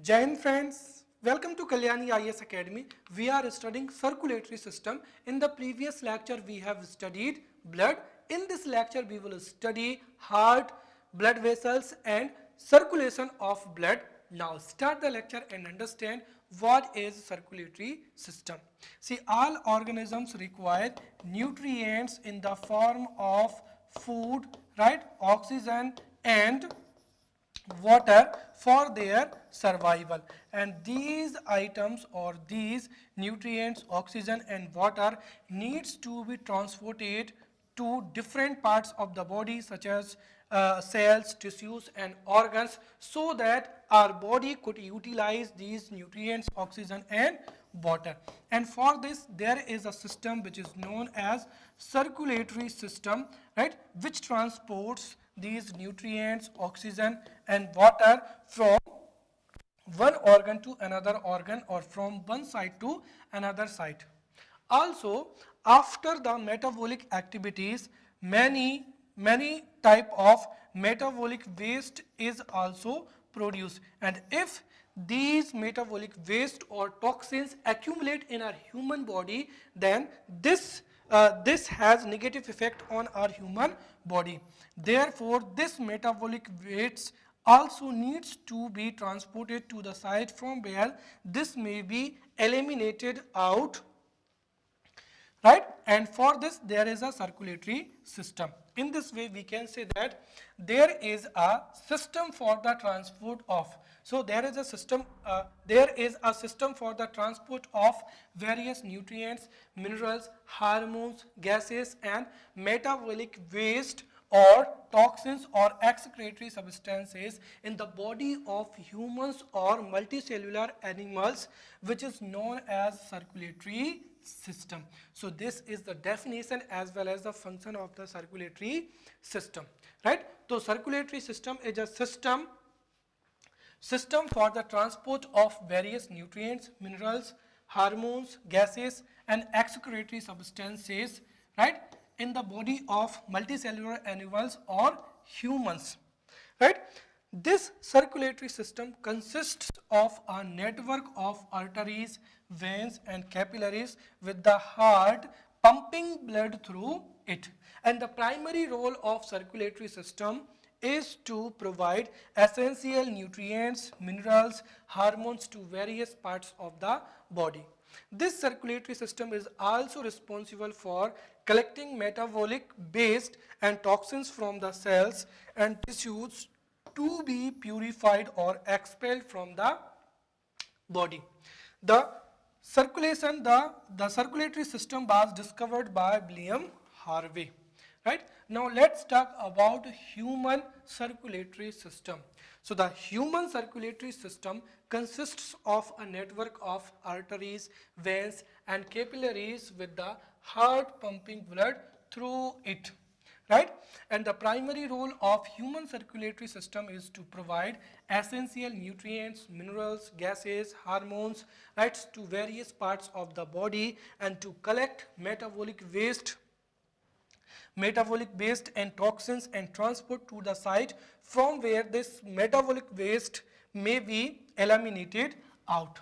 Jain friends, welcome to Kalyani IS Academy. We are studying circulatory system. In the previous lecture we have studied blood. In this lecture we will study heart, blood vessels and circulation of blood. Now start the lecture and understand what is circulatory system. See, all organisms require nutrients in the form of food, right, oxygen and water for their survival, and these items or these nutrients, oxygen and water, needs to be transported to different parts of the body such as cells, tissues and organs, so that our body could utilize these nutrients, oxygen and water. And for this there is a system which is known as circulatory system, right, which transports these nutrients, oxygen and water from one organ to another organ or from one side to another side. Also, after the metabolic activities, many type of metabolic waste is also produced, and if these metabolic waste or toxins accumulate in our human body, then this has negative effect on our human body. Therefore, this metabolic waste also needs to be transported to the site from where this may be eliminated out, right? And for this there is a circulatory system. In this way we can say that there is a system for the transport of, so there is a system for the transport of various nutrients, minerals, hormones, gases and metabolic waste or toxins or excretory substances in the body of humans or multicellular animals, which is known as circulatory system. So this is the definition as well as the function of the circulatory system, right? So circulatory system is a system for the transport of various nutrients, minerals, hormones, gases and excretory substances, right, in the body of multicellular animals or humans, right? This circulatory system consists of a network of arteries, veins and capillaries with the heart pumping blood through it. And the primary role of circulatory system is to provide essential nutrients, minerals, hormones to various parts of the body. This circulatory system is also responsible for collecting metabolic waste and toxins from the cells and tissues to be purified or expelled from the body. The circulatory system was discovered by William Harvey. Right? Now let's talk about human circulatory system. So the human circulatory system consists of a network of arteries, veins and capillaries with the heart pumping blood through it, right? And the primary role of human circulatory system is to provide essential nutrients, minerals, gases, hormones, right, to various parts of the body and to collect metabolic waste and toxins and transport to the site from where this metabolic waste may be eliminated out,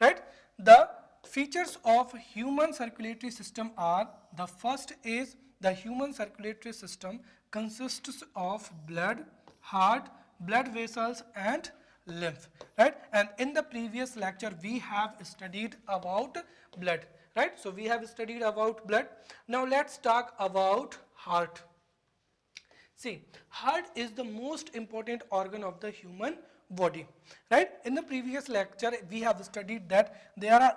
right? The features of human circulatory system are, the first is the human circulatory system consists of blood, heart, blood vessels and lymph, right? And in the previous lecture we have studied about blood, right? So we have studied about blood. Now let's talk about heart. See, heart is the most important organ of the human body, right? In the previous lecture we have studied that there are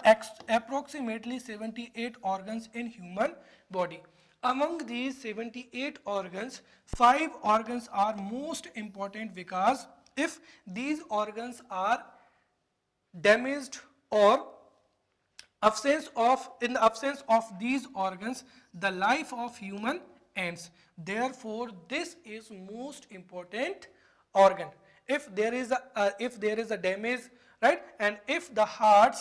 approximately 78 organs in human body. Among these 78 organs, 5 organs are most important, because if these organs are damaged or in the absence of these organs, the life of human ends. Therefore this is most important organ. If there is a damage, right, and if heart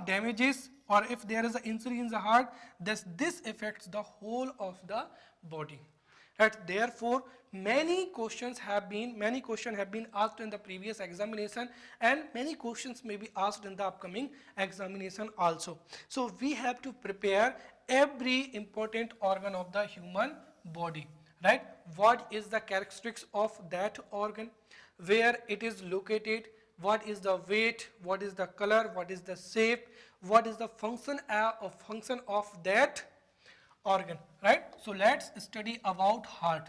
damages or if there is an injury in the heart, this affects the whole of the body, right? Therefore many questions have been asked in the previous examination, and many questions may be asked in the upcoming examination also. So we have to prepare every important organ of the human body, right? What is the characteristics of that organ, where it is located, what is the weight, what is the color, what is the shape, what is the function of that organ, right? So let's study about heart.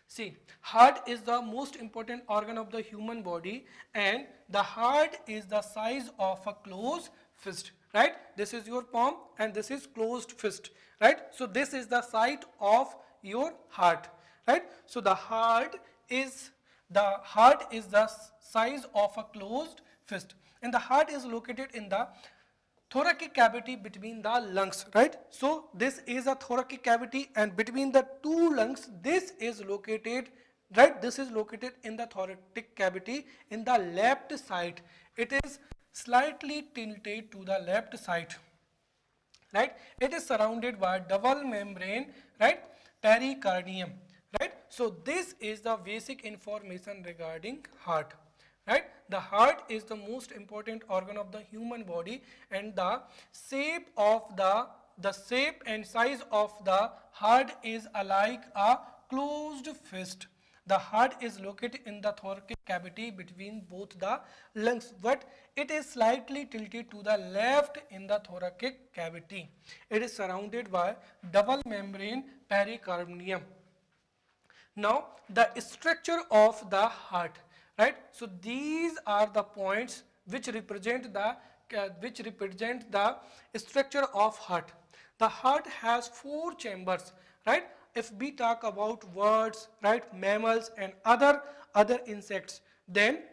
See, heart is the most important organ of the human body, and the heart is the size of a closed fist, right? This is your palm and this is closed fist, right? So this is the site of your heart, right? So the heart is the size of a closed fist, and the heart is located in the thoracic cavity between the lungs, right? So this is a thoracic cavity, and between the two lungs this is located, right? This is located in the thoracic cavity in the left side. It is slightly tilted to the left side, right? It is surrounded by double membrane, right? Pericardium, right? So this is the basic information regarding heart, right? The heart is the most important organ of the human body, and the shape and size of the heart is like a closed fist. The heart is located in the thoracic cavity between both the lungs, but it is slightly tilted to the left in the thoracic cavity. It is surrounded by double membrane pericardium. Now the structure of the heart, right? So these are the points which represent the structure of heart. The heart has four chambers, right? If we talk about birds, right, mammals and other insects, then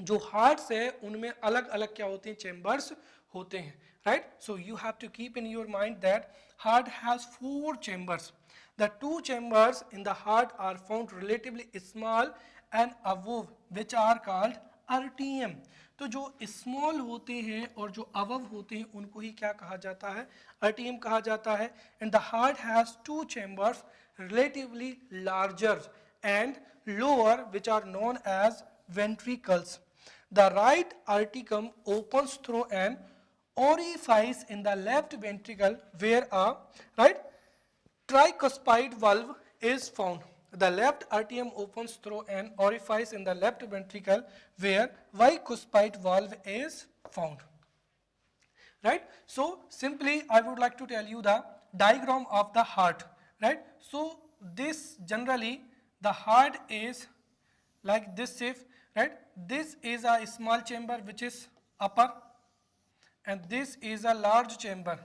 जो hearts है उनमें अलग अलग क्या होते हैं, chambers होते हैं, right? So you have to keep in your mind that heart has four chambers. The two chambers in the heart are found relatively small and above, which are called arterium. तो जो small होते हैं और जो above होते हैं उनको ही क्या कहा जाता है, arterium कहा जाता है. And the heart has two chambers relatively larger and lower, which are known as ventricles. The right atrium opens through an orifice in the left ventricle where a right tricuspid valve is found. The left atrium opens through an orifice in the left ventricle where bicuspid valve is found. Right? So simply I would like to tell you the diagram of the heart. Right? So this generally the heart is like this shape. Right? This is a small chamber which is upper, and this is a large chamber.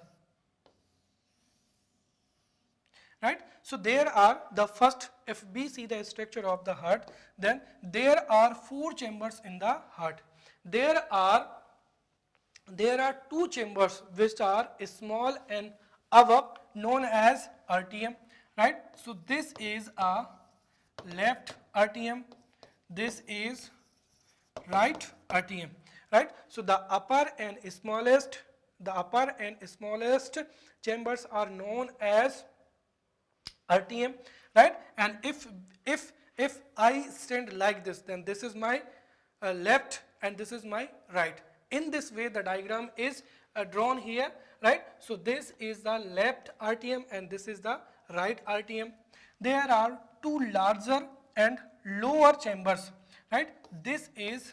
Right? So there are the first, if we see the structure of the heart, then there are four chambers in the heart. There are two chambers which are small and above, known as atrium, right? So this is a left atrium, this is right atrium, right? So the upper and smallest chambers are known as atrium, right? And if I stand like this, then this is my left and this is my right. In this way the diagram is drawn here, right? So this is the left atrium and this is the right atrium. There are two larger and lower chambers, right? This is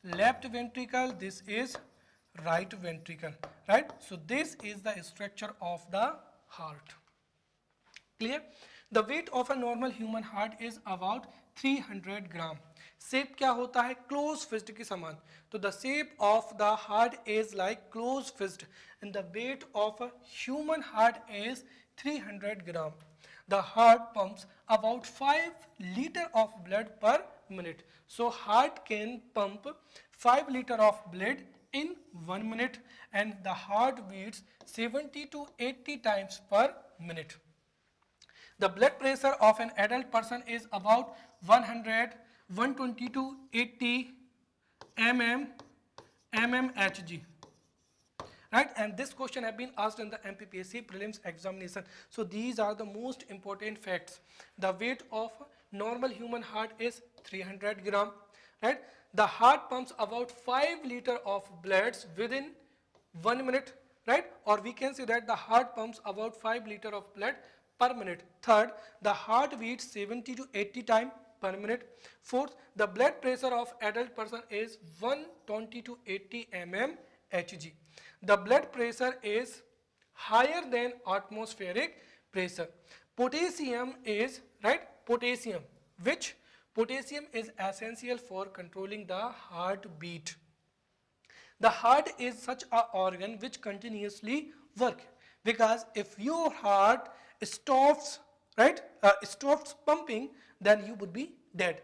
left ventricle, this is right ventricle, right? So this is the structure of the heart. Clear? The weight of a normal human heart is about 300 gram. Shape क्या होता है, closed fist के समान. तो the shape of the heart is like closed fist, and the weight of a human heart is 300 gram. The heart pumps about 5 liter of blood per minute. So heart can pump 5 liter of blood in 1 minute, and the heart beats 70 to 80 times per minute. The blood pressure of an adult person is about 120 to 80 mmHg. right? And this question have been asked in the MPPSC prelims examination. So these are the most important facts. The weight of normal human heart is 300 gram, right? The heart pumps about 5 liter of blood within 1 minute, right? Or we can say that the heart pumps about 5 liter of blood per minute. Third, the heart beats 70 to 80 times per minute. Fourth, the blood pressure of adult person is 120 to 80 mm Hg. The blood pressure is higher than atmospheric pressure. Potassium is, right? Potassium, which potassium is essential for controlling the heartbeat. The heart is such an organ which continuously work, because if your heart stops, right, stops pumping, then you would be dead.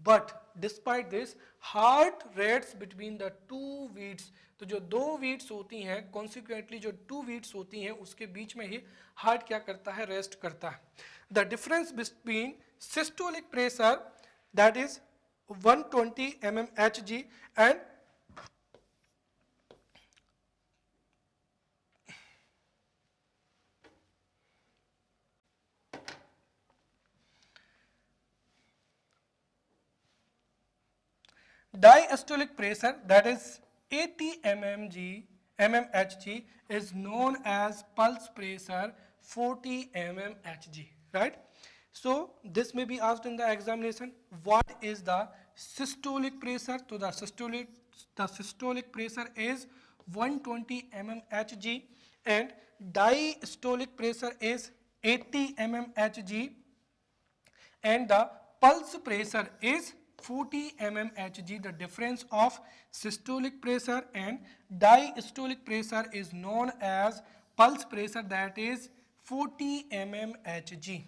But despite this, heart rates between the two beats. तो जो दो beats होती हैं, consequently जो to beats होती हैं, उसके बीच में ही हार्ट क्या करता है, रेस्ट करता है. The difference between systolic pressure that is 120 mmHg and diastolic pressure, that is 80 mmHg, is known as pulse pressure 40 mmHg, right? So this may be asked in the examination. What is the systolic pressure? So the systolic pressure is 120 mmHg and diastolic pressure is 80 mmHg and the pulse pressure is 40 mmHg. The difference of systolic pressure and diastolic pressure is known as pulse pressure, that is 40 mmHg.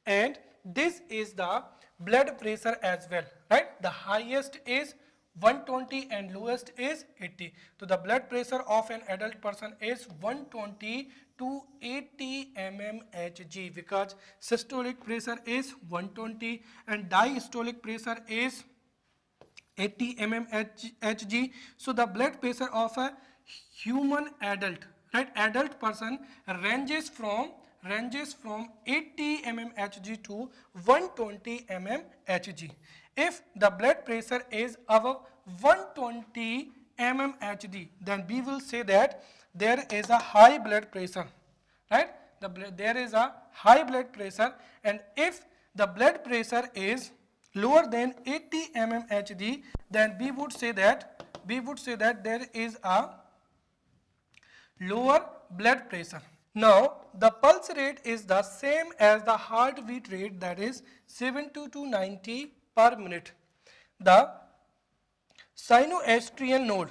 And this is the blood pressure as well, right? The highest is 120 and lowest is 80. So the blood pressure of an adult person is 120 to 80 mmHg, because systolic pressure is 120 and diastolic pressure is 80 mmHg. So the blood pressure of a human adult, right, adult person ranges from 80 mmHg to 120 mmHg. If the blood pressure is above 120 mmHg, then we will say that there is a high blood pressure, right? There is a high blood pressure, and if the blood pressure is lower than 80 mmHg, then we would say that there is a lower blood pressure. Now the pulse rate is the same as the heartbeat rate, that is 70 to 90 per minute. The sinoatrial node,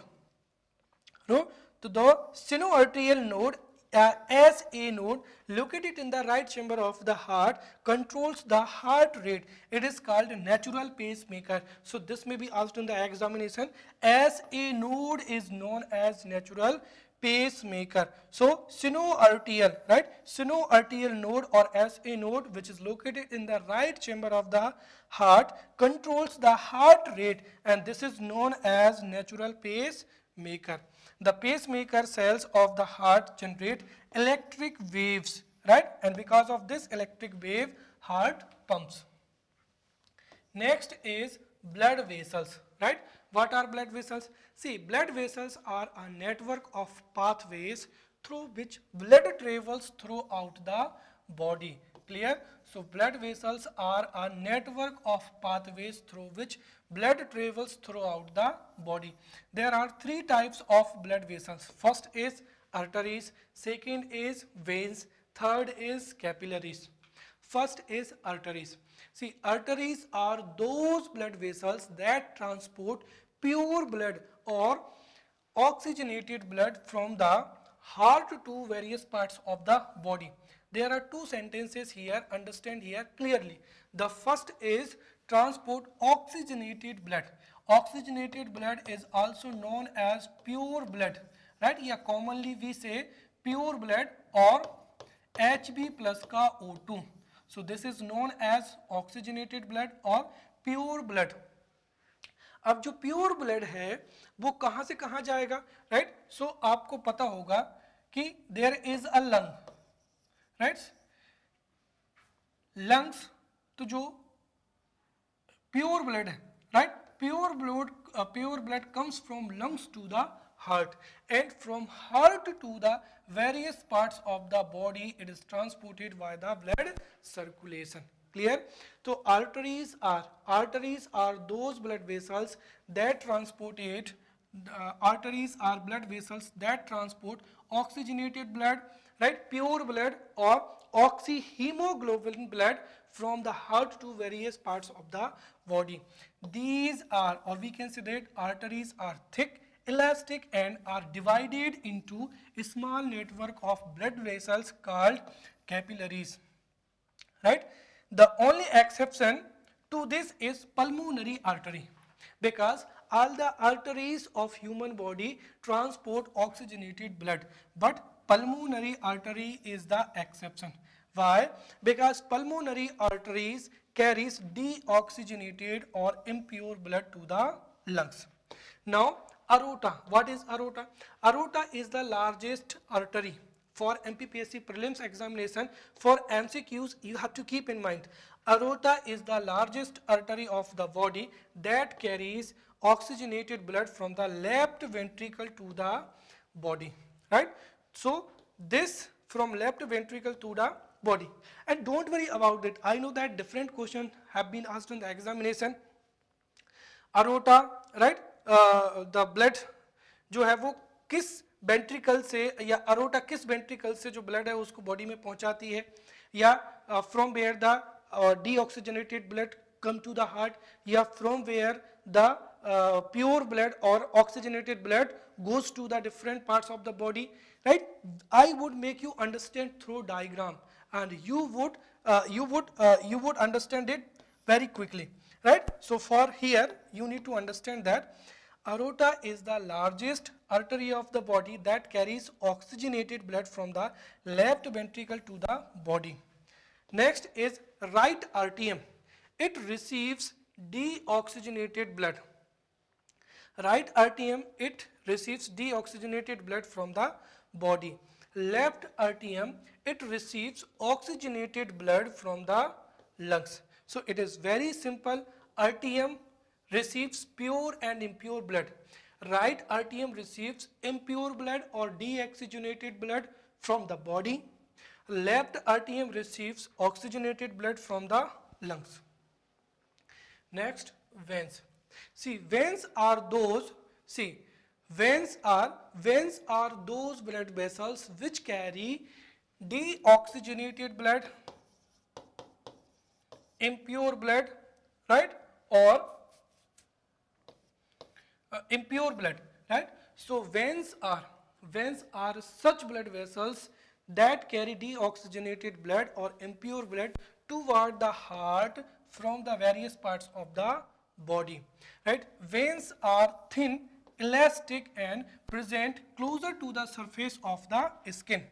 no, to the sinoatrial node, SA node located in the right chamber of the heart, controls the heart rate. It is called natural pacemaker. So this may be asked in the examination. SA node is known as natural pacemaker. So sinoatrial, right, sinoatrial node or SA node, which is located in the right chamber of the heart, controls the heart rate, and this is known as natural pacemaker. The pacemaker cells of the heart generate electric waves, right, and because of this electric wave, heart pumps. Next is blood vessels, right? What are blood vessels? See, blood vessels are a network of pathways through which blood travels throughout the body. Clear? So blood vessels are a network of pathways through which blood travels throughout the body. There are three types of blood vessels. First is arteries, second is veins, third is capillaries. First is arteries. See, arteries are those blood vessels that transport pure blood or oxygenated blood from the heart to various parts of the body. There are two sentences here, understand here clearly. The first is transport oxygenated blood. Oxygenated blood is also known as pure blood, right? Yeah, commonly we say pure blood or Hb plus ka O2. So this is known as oxygenated blood or pure blood. अब जो pure blood है वो कहाँ से कहाँ जाएगा, right. सो आपको पता होगा कि there is a lung, right, lungs, तो जो प्योर ब्लड है, right, pure blood comes from lungs to the heart, and from heart to the various parts of the body it is transported by the blood circulation. Clear? So arteries are those blood vessels that transported arteries are blood vessels that transport oxygenated blood, right, pure blood or oxyhemoglobin blood from the heart to various parts of the body. These are, or we can say that arteries are thick, elastic and are divided into a small network of blood vessels called capillaries, right. The only exception to this is pulmonary artery, because all the arteries of human body transport oxygenated blood, but pulmonary artery is the exception. Why? Because pulmonary arteries carries deoxygenated or impure blood to the lungs. Now aorta, what is aorta? Aorta is the largest artery. For MPPSC prelims examination, for MCQs, you have to keep in mind, aorta is the largest artery of the body that carries oxygenated blood from the left ventricle to the body, right. So this from left ventricle to the body, and don't worry about it. I know that different questions have been asked in the examination. Aorta, right, the blood जो है वो किस ventricle से, या aorta किस ventricle से जो blood है उसको बॉडी में पहुंचाती है, या from where the deoxygenated blood come to the heart, या from where the pure blood और oxygenated blood goes to the different parts of the body, right. I would make you understand through diagram, and you would understand it very quickly, right. So for here you need to understand that aorta is the largest artery of the body that carries oxygenated blood from the left ventricle to the body. Next is right atrium. It receives deoxygenated blood. Right atrium, it receives deoxygenated blood from the body. Left atrium, it receives oxygenated blood from the lungs. So it is very simple. Atrium receives pure and impure blood. Right atrium receives impure blood or deoxygenated blood from the body. Left atrium receives oxygenated blood from the lungs. Next, veins. See, veins are those blood vessels which carry deoxygenated blood, impure blood, right, or impure blood, right. So veins are such blood vessels that carry deoxygenated blood or impure blood toward the heart from the various parts of the body, right. Veins are thin, elastic and present closer to the surface of the skin,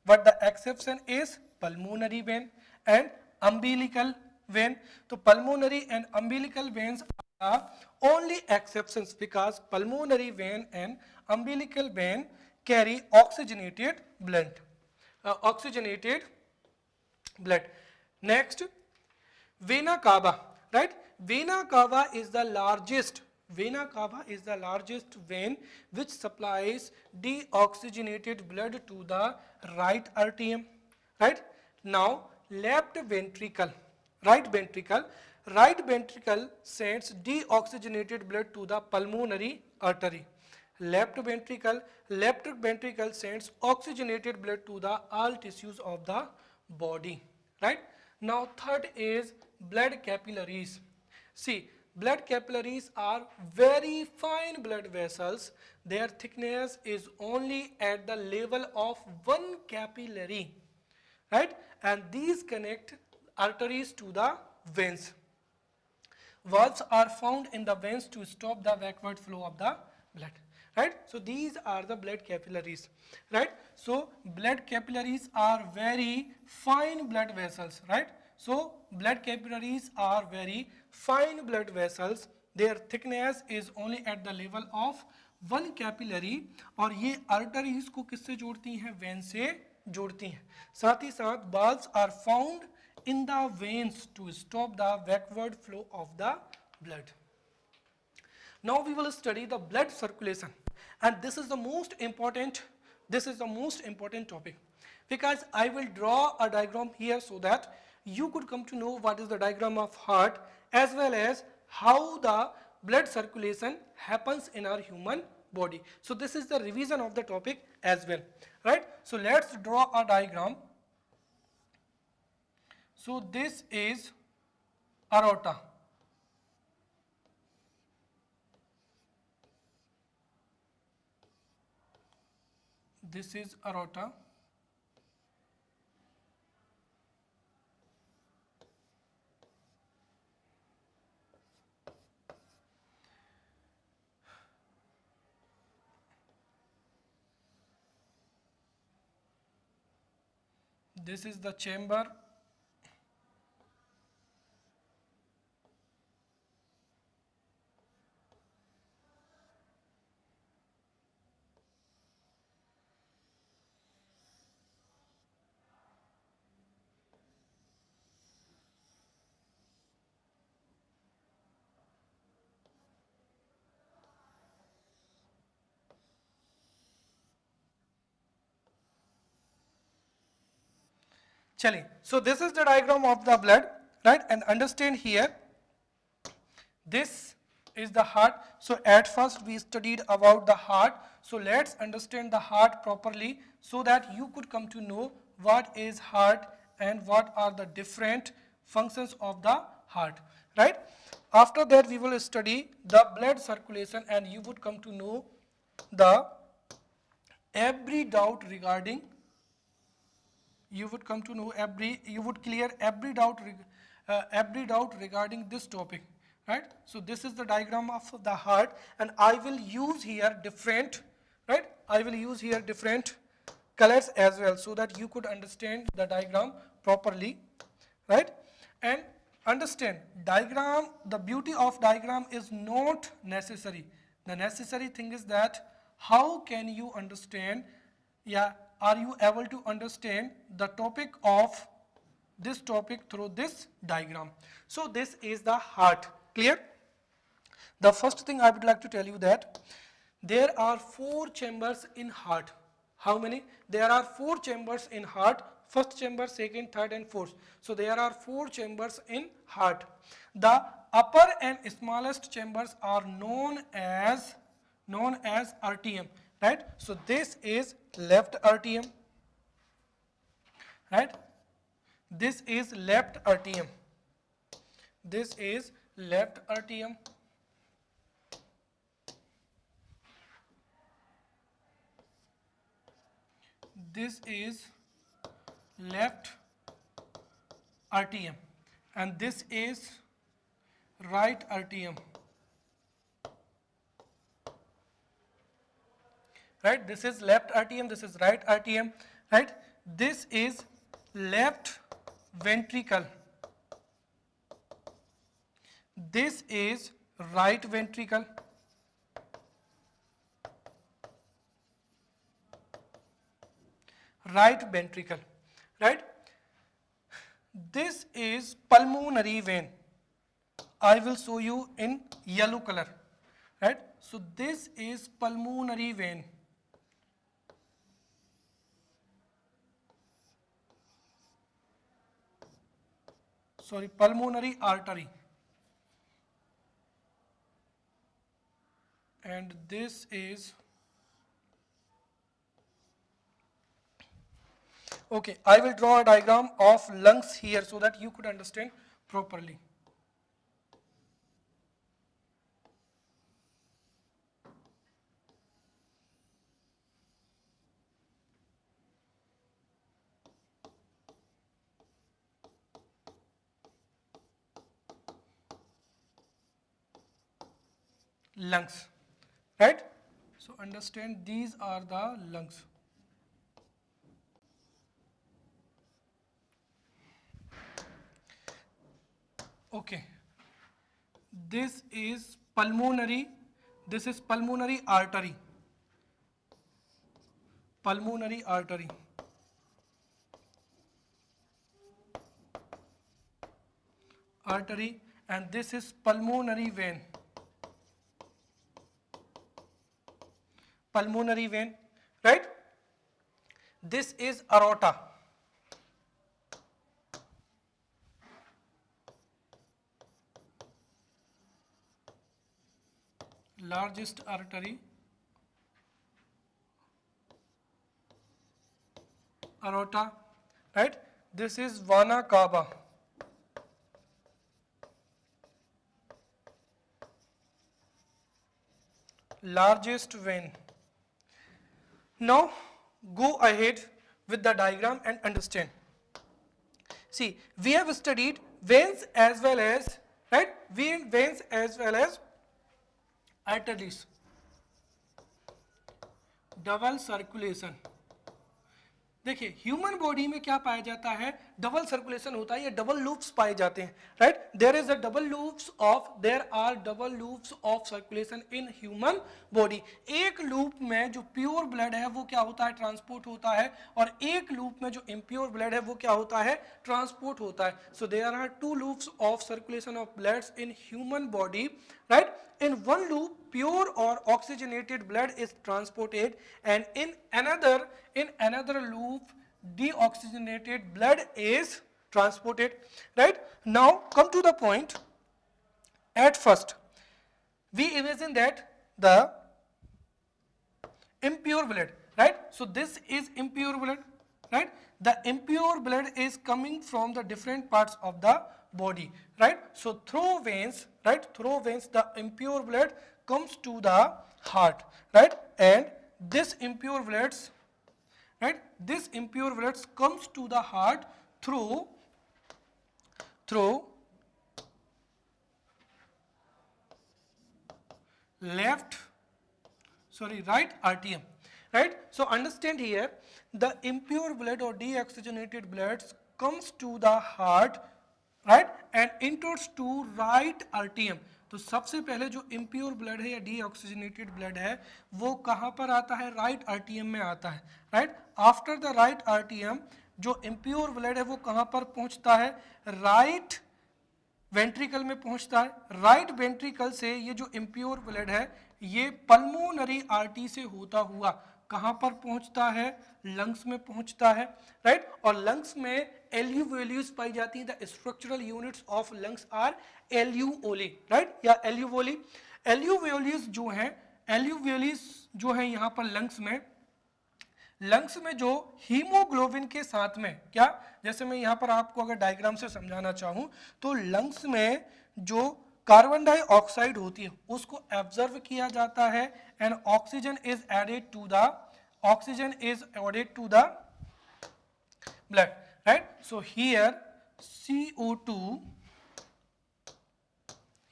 but the exception is pulmonary vein and umbilical vein. So pulmonary and umbilical veins are only exceptions, because pulmonary vein and umbilical vein carry oxygenated blood. Next, vena cava, right. Vena cava is the largest vein which supplies deoxygenated blood to the right atrium, right. Now right ventricle sends deoxygenated blood to the pulmonary artery. Left ventricle sends oxygenated blood to the all tissues of the body, right. Now third is blood capillaries. See, blood capillaries are very fine blood vessels. Their thickness is only at the level of one capillary, right, and these connect arteries to the veins. Valves are found in the veins to stop the backward flow of the blood, right. So these are the blood capillaries, right. So blood capillaries are very fine blood vessels, right. So blood capillaries are very fine blood vessels their thickness is only at the level of one capillary, और ये arteries को किससे जोड़ती हैं? When से जोड़ती हैं. साथ ही साथ valves are found in the veins to stop the backward flow of the blood. Now we will study the blood circulation, and this is the most important topic, because I will draw a diagram here so that you could come to know what is the diagram of heart as well as how the blood circulation happens in our human body. So this is the revision of the topic as well, right? So let's draw a diagram. So this is aorta. This is aorta. This is the chamber. Chali. So this is the diagram of the blood, right? And understand here, this is the heart. So at first we studied about the heart. So let's understand the heart properly so that you could come to know what is heart and what are the different functions of the heart, right? After that we will study the blood circulation, and you would come to know the every doubt regarding, you would come to know you would clear every doubt regarding this topic, right? So this is the diagram of the heart, and I will use here different, right? I will use here different colors as well so that you could understand the diagram properly, right? And understand diagram, the beauty of diagram is not necessary. The necessary thing is that how can you understand, yeah, are you able to understand the topic of this topic through this diagram. So this is the heart, clear? The first thing I would like to tell you that there are 4 chambers in heart. How many? There are 4 chambers in heart. First chamber, second, third and fourth. So there are 4 chambers in heart. The upper and smallest chambers are known as RTM, right? So this is left RTM, right? This is left RTM. This is left RTM. This is left RTM, and this is right RTM. Right? This is left RTM, this is right RTM, right? This is left ventricle. This is right ventricle. Right ventricle, right? This is pulmonary vein. I will show you in yellow color, right? So this is pulmonary vein. Sorry, pulmonary artery. And this is, okay, I will draw a diagram of lungs here so that you could understand properly. Lungs, right? So understand these are the lungs. Okay, this is pulmonary, this is pulmonary artery, pulmonary artery, artery, and this is pulmonary vein, pulmonary vein, right? This is aorta, largest artery, aorta, right? This is vena cava, largest vein. Now go ahead with the diagram and understand. See, we have studied veins as well as, right, veins as well as arteries, double circulation. देखिए human body में क्या पाया जाता है, double circulation होता है, ये double loops पाए जाते हैं, right? There is a double loops of, there are double loops of circulation in human body. एक लूप में जो प्योर ब्लड है वो क्या होता है, ट्रांसपोर्ट होता है, और एक लूप में जो इम्प्योर ब्लड है वो क्या होता है, ट्रांसपोर्ट होता है. So there are two loops of circulation of bloods in human body, right? In one loop, pure or oxygenated blood is transported, and in another loop, deoxygenated blood is transported. Right? Now, come to the point. At first, we imagine that the impure blood, right? So this is impure blood, right? The impure blood is coming from the different parts of the body, right? So through veins, right, through veins the impure blood comes to the heart, right? And this impure bloods, right, this impure bloods comes to the heart through right atrium, right? So understand here, the impure blood or deoxygenated blood comes to the heart, right, and enters to right आर्टियम. तो सबसे पहले जो impure blood है या deoxygenated blood है वो कहाँ पर आता है, राइट आर्टियम में आता है, राइट? आफ्टर द राइट आर्टियम जो इम्प्योर ब्लड है वो कहाँ पर पहुँचता है, राइट वेंट्रिकल में पहुँचता है. राइट वेंट्रिकल से ये जो इम्प्योर ब्लड है ये पल्मोनरी आर्टरी से होता हुआ कहाँ पर पहुँचता है, लंग्स में पहुँचता है, राइट? और लंग्स में एल्यूवोल्यूज पाई जाती हैं. The structural units of lungs are alveoli, right, या एल्यूवोली. एल्यूवोल्यूज जो है, एल्यूवोल्यूज जो है यहाँ पर लंग्स में जो हीमोग्लोबिन के साथ में क्या, जैसे मैं यहाँ पर आपको अगर डायग्राम से समझाना चाहूँ तो लंग्स में जो कार्बन डाइऑक्साइड होती है उसको एब्जर्व किया जाता है, and oxygen is added to the blood, right? So here CO2,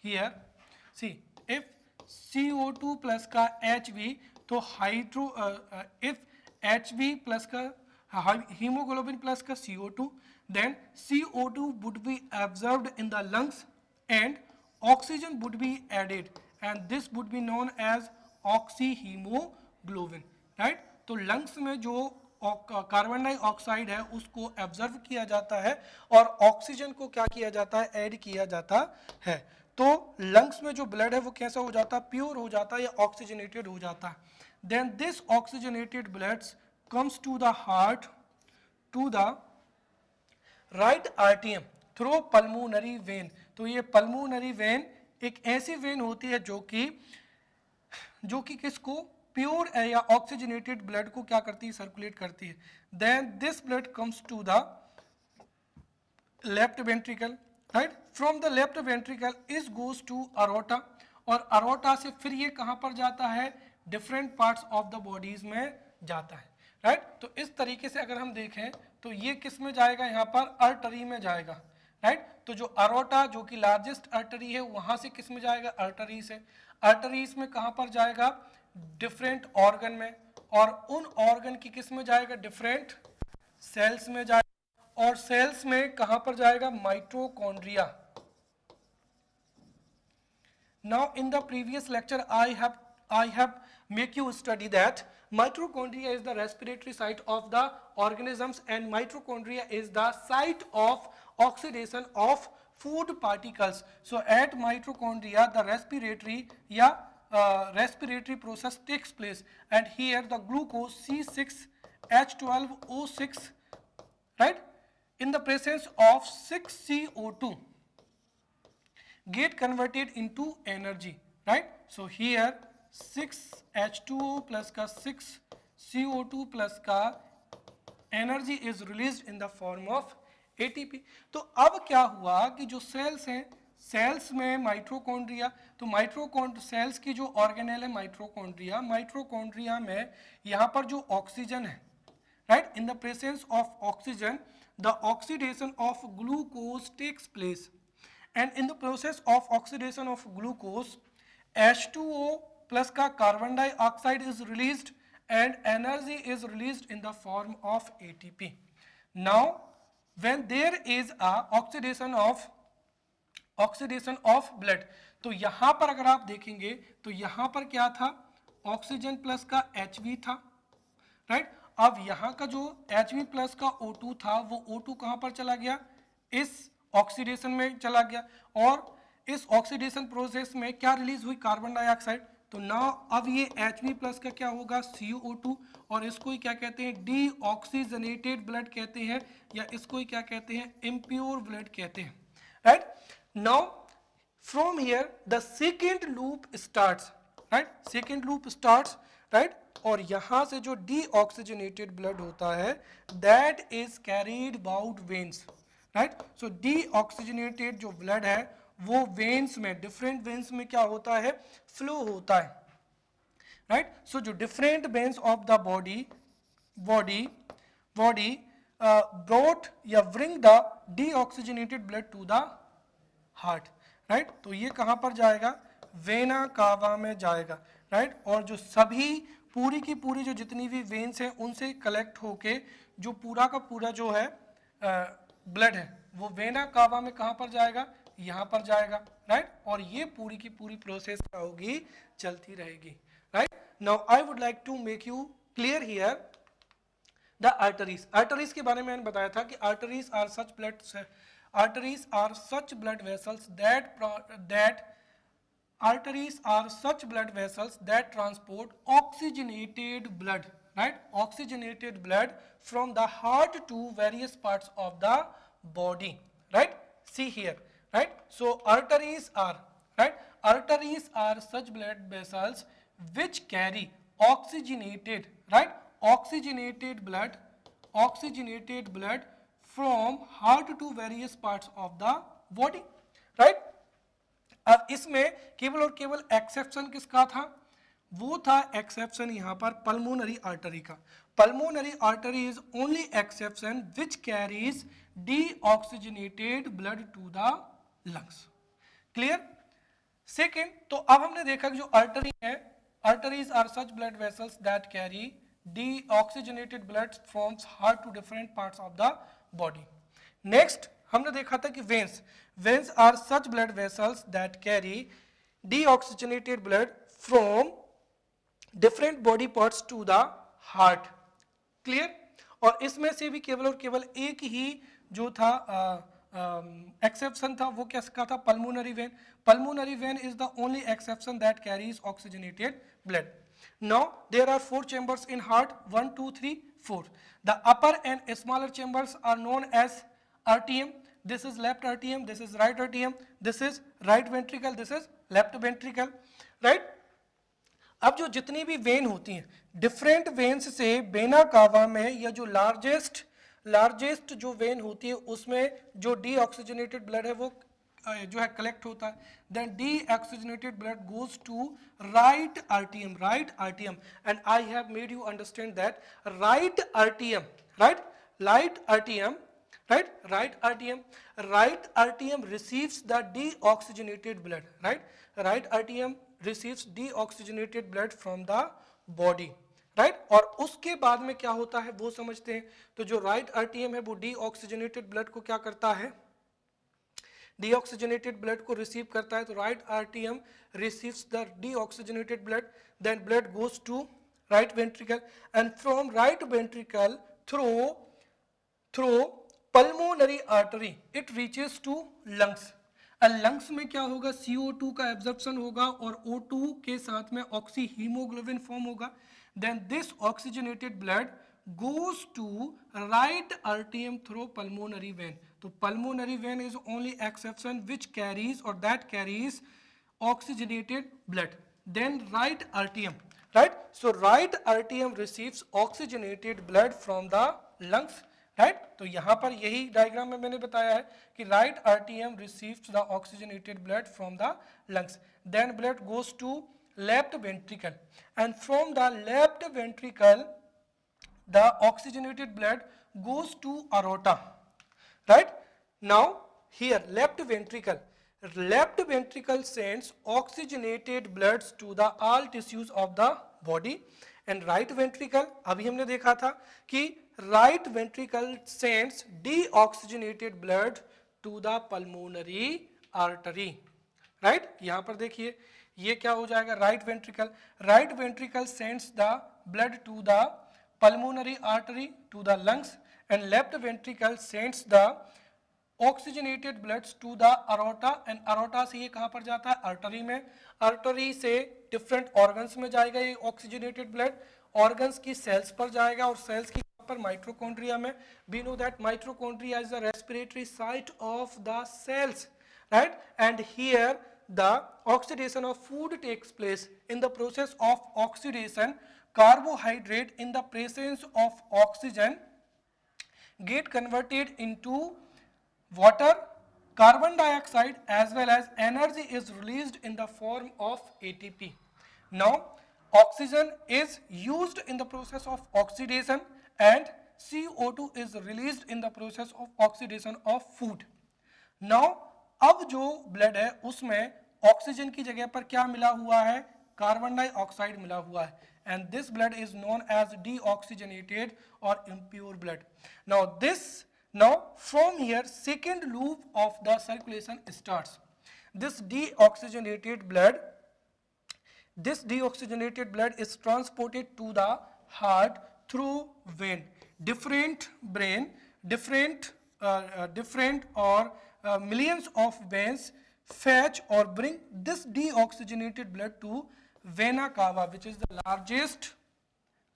here see if CO2 plus का HB तो हाइड्रो if HB plus का hemoglobin plus का CO2, then CO2 would be absorbed in the lungs and oxygen would be added, and this would be known as oxyhemoglobin, right? तो lungs में जो carbon dioxide है उसको एब्जर्व किया जाता है और ऑक्सीजन को क्या किया जाता है, ऐड किया जाता है. तो लंग्स में जो ब्लड है वो कैसा हो जाता है, प्योर हो जाता है या ऑक्सीजनेटेड हो जाता है. Then this oxygenated blood comes to the heart, to the right आर्टियम थ्रू पल्मोनरी वेन. तो ये पल्मोनरी वेन एक ऐसी वेन होती है जो कि किसको, प्योर या ऑक्सीजनेटेड ब्लड को क्या करती है, सर्कुलेट करती है. Then this blood comes to the left ventricle, right? From the left ventricle is goes to aorta, और अरोटा से फिर ये कहाँ पर जाता है, different parts of the bodies में जाता है, राइट? तो इस तरीके से अगर हम देखें तो ये किस में जाएगा, यहाँ पर आर्टरी में जाएगा, राइट? तो जो अरोटा जो कि लार्जेस्ट आर्टरी है वहां से किस में जाएगा, आर्टरी से. आर्टरीज में कहाँ पर जाएगा, डिफरेंट ऑर्गन में, और उन ऑर्गन की किस में जाएगा, डिफरेंट सेल्स में जाएगा, और सेल्स में कहां पर जाएगा, mitochondria. Now in the previous lecture I have make you study that mitochondria is the respiratory site of the organisms, and mitochondria is the site of oxidation of food particles. So at mitochondria the respiratory process takes place, and here the glucose C6H12O6, right, in the presence of 6CO2 get converted into energy, right? So here 6H2O plus का 6CO2 plus का energy is released in the form of ATP. तो अब क्या हुआ कि जो sales हैं, sales में माइटोकॉन्ड्रिया, तो सेल्स की जो ऑर्गेनेल है माइटोकॉन्ड्रिया में यहाँ पर जो ऑक्सीजन है, right, in the presence of oxygen the oxidation of glucose takes place, and in the process of oxidation of glucose H2O plus का carbon dioxide is released and energy is released in the form of ATP. Now when there is a oxidation of blood, तो यहाँ पर अगर आप देखेंगे तो यहाँ पर क्या था, ऑक्सीजन प्लस का Hv था, राइट। अब यहाँ का जो Hv प्लस का O2 था वो O2 कहाँ पर चला गया, इस ऑक्सीडेशन में चला गया, और इस ऑक्सीडेशन प्रोसेस में क्या रिलीज हुई, कार्बन डाइऑक्साइड। तो ना अब ये Hv प्लस का क्या होगा, CO2, और इसको ही क्या कहते हैं, डीऑक्सीजनेटेड ब्लड कहते हैं, या इसको ही क्या कहते हैं, इम्प्योर ब्लड कहते हैं, right. Now from here the second loop starts, right, second loop starts, right, और यहां से जो डीऑक्सीजनेटेड ब्लड होता है that is carried about veins, right. So deoxygenated जो ब्लड है वो वेन्स में, डिफरेंट वेन्स में क्या होता है, फ्लो होता है, राइट। सो जो different veins of the body brought या bring the deoxygenated blood to the heart, right. तो ये कहां पर जाएगा, वेना कावा में जाएगा, राइट। और जो सभी पूरी की पूरी जो जितनी भी वेन्स हैं उनसे कलेक्ट होके जो पूरा का पूरा जो है ब्लड है वो वेना कावा में कहां पर जाएगा, यहां पर जाएगा, राइट। और ये पूरी की पूरी प्रोसेस क्या होगी, चलती रहेगी, right. Now I would like to make you clear here the arteries. Arteries के बारे में मैंने बताया था कि arteries are such blood vessels that transport oxygenated blood, right, oxygenated blood from the heart to various parts of the body, right. See here, right. So arteries are such blood vessels which carry oxygenated blood from heart to various parts of the body, right. अब इसमें केवल और केवल exception किसका था, वो था exception यहाँ पर पल्मोनरी आर्टरी का। Pulmonary artery is only exception which carries deoxygenated blood to the lungs, clear. Second, तो अब हमने देखा कि जो आर्टरी है, arteries are such blood vessels that carry deoxygenated blood from heart to different parts of the body. Next हमने देखा था कि veins are such blood vessels that carry deoxygenated blood from different body parts to the heart, clear. और इसमें से भी केवल और केवल एक ही जो था एक्सेप्शन था वो किसका था, pulmonary vein. Pulmonary vein is the only exception that carries oxygenated blood. Now there are 4 chambers in heart, 1, 2, 3, 4. The upper and smaller chambers are known as atrium. This is left atrium, this is right atrium, this is right ventricle, this is left ventricle, right. अब जो जितनी भी when होती हैं, different veins से vena cava में या जो लार्जेस्ट जो वेन होती है उसमें जो डीऑक्सीजनेटेड ब्लड है वो जो है कलेक्ट होता है, then deoxygenated blood goes to right आर्टियम, and I have made you understand that right आर्टियम receives the deoxygenated blood, right atrium receives deoxygenated blood from the body, right। और उसके बाद में क्या होता है वो समझते हैं। तो जो राइट आर्टियम है वो डीऑक्सीजनेटेड ब्लड को क्या करता है, डीऑक्सीजनेटेड ब्लड को रिसीव करता है, तो राइट आर्टियम receives the deoxygenated blood, then blood goes to right ventricle and from right ventricle through pulmonary artery it reaches to lungs. Lungs में क्या होगा, CO2 का एब्जॉर्प्शन होगा और O2 के साथ में ऑक्सी हीमोग्लोबिन फॉर्म होगा। Then this oxygenated blood goes to right atrium through pulmonary vein. तो pulmonary vein is only exception which carries or that carries oxygenated blood. Then right atrium, right? So right atrium receives oxygenated blood from the lungs, right? तो यहाँ पर यही diagram में मैंने बताया है कि right atrium receives the oxygenated blood from the lungs. Then blood goes to left ventricle and from the left ventricle the oxygenated blood goes to aorta, right? Now here left ventricle sends oxygenated bloods to the all tissues of the body and right ventricle, अभी हमने देखा था कि right ventricle sends deoxygenated blood to the pulmonary artery, right? यहाँ पर देखिए ये क्या हो जाएगा, right ventricle sends the blood to the pulmonary artery to the lungs and left ventricle sends the oxygenated bloods to the aorta and aorta से ये कहाँ पर जाता है, artery में, artery से different organs में जाएगा ये oxygenated blood, organs की cells पर जाएगा और cells की पर mitochondria में, we know that mitochondria is the respiratory site of the cells, right? And here the oxidation of food takes place. In the process of oxidation, carbohydrate in the presence of oxygen get converted into water, carbon dioxide as well as energy is released in the form of ATP. Now oxygen is used in the process of oxidation and CO2 is released in the process of oxidation of food. Now अब जो blood है उसमें oxygen की जगह पर क्या मिला हुआ है, कार्बन डाइऑक्साइड मिला हुआ है and this blood is known as deoxygenated or impure blood. Now from here second loop of the circulation starts. This deoxygenated blood is transported to the heart through vein. Different or millions of veins fetch or bring this deoxygenated blood to vena cava, which is the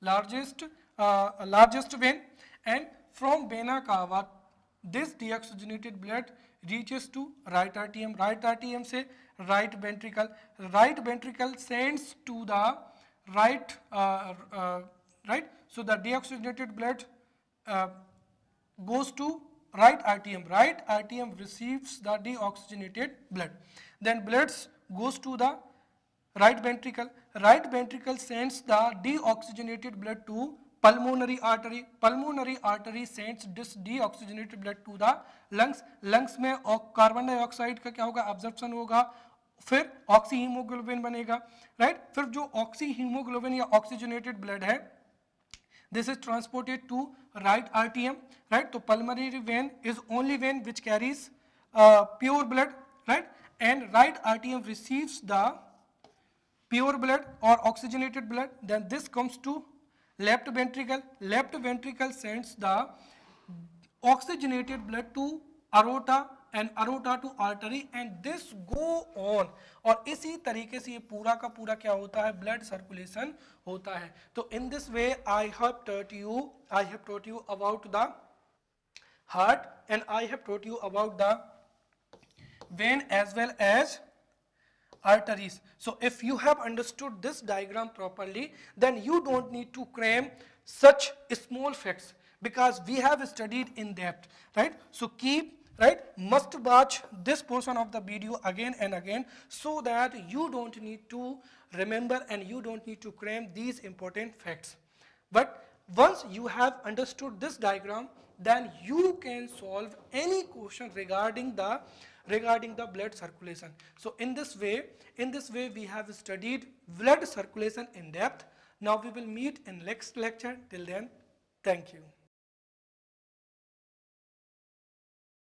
largest vein, and from vena cava this deoxygenated blood reaches to right atrium से right ventricle sends to the right, so the deoxygenated blood goes to right atrium receives the deoxygenated blood, then blood goes to the right ventricle sends the deoxygenated blood to pulmonary artery sends this deoxygenated blood to the lungs में carbon dioxide का क्या होगा, absorption होगा, फिर oxy haemoglobin बनेगा, right? फिर जो oxy haemoglobin या ऑक्सीजनेटेड ब्लड है this is transported to right atrium, right? So pulmonary vein is only vein which carries pure blood, right? And right atrium receives the pure blood or oxygenated blood, then this comes to left ventricle sends the oxygenated blood to aorta and aorta to artery and this go on, और इसी तरीके से ये पूरा का पूरा क्या होता है, ब्लड सर्कुलेशन होता है. तो in this way I have taught you about the heart and I have taught you about the vein as well as arteries. So if you have understood this diagram properly, then you don't need to cram such small facts because we have studied in depth, right? So must watch this portion of the video again and again so that you don't need to remember and you don't need to cram these important facts. But once you have understood this diagram, then you can solve any question regarding the blood circulation. So in this way we have studied blood circulation in depth. Now we will meet in next lecture. Till then, thank you.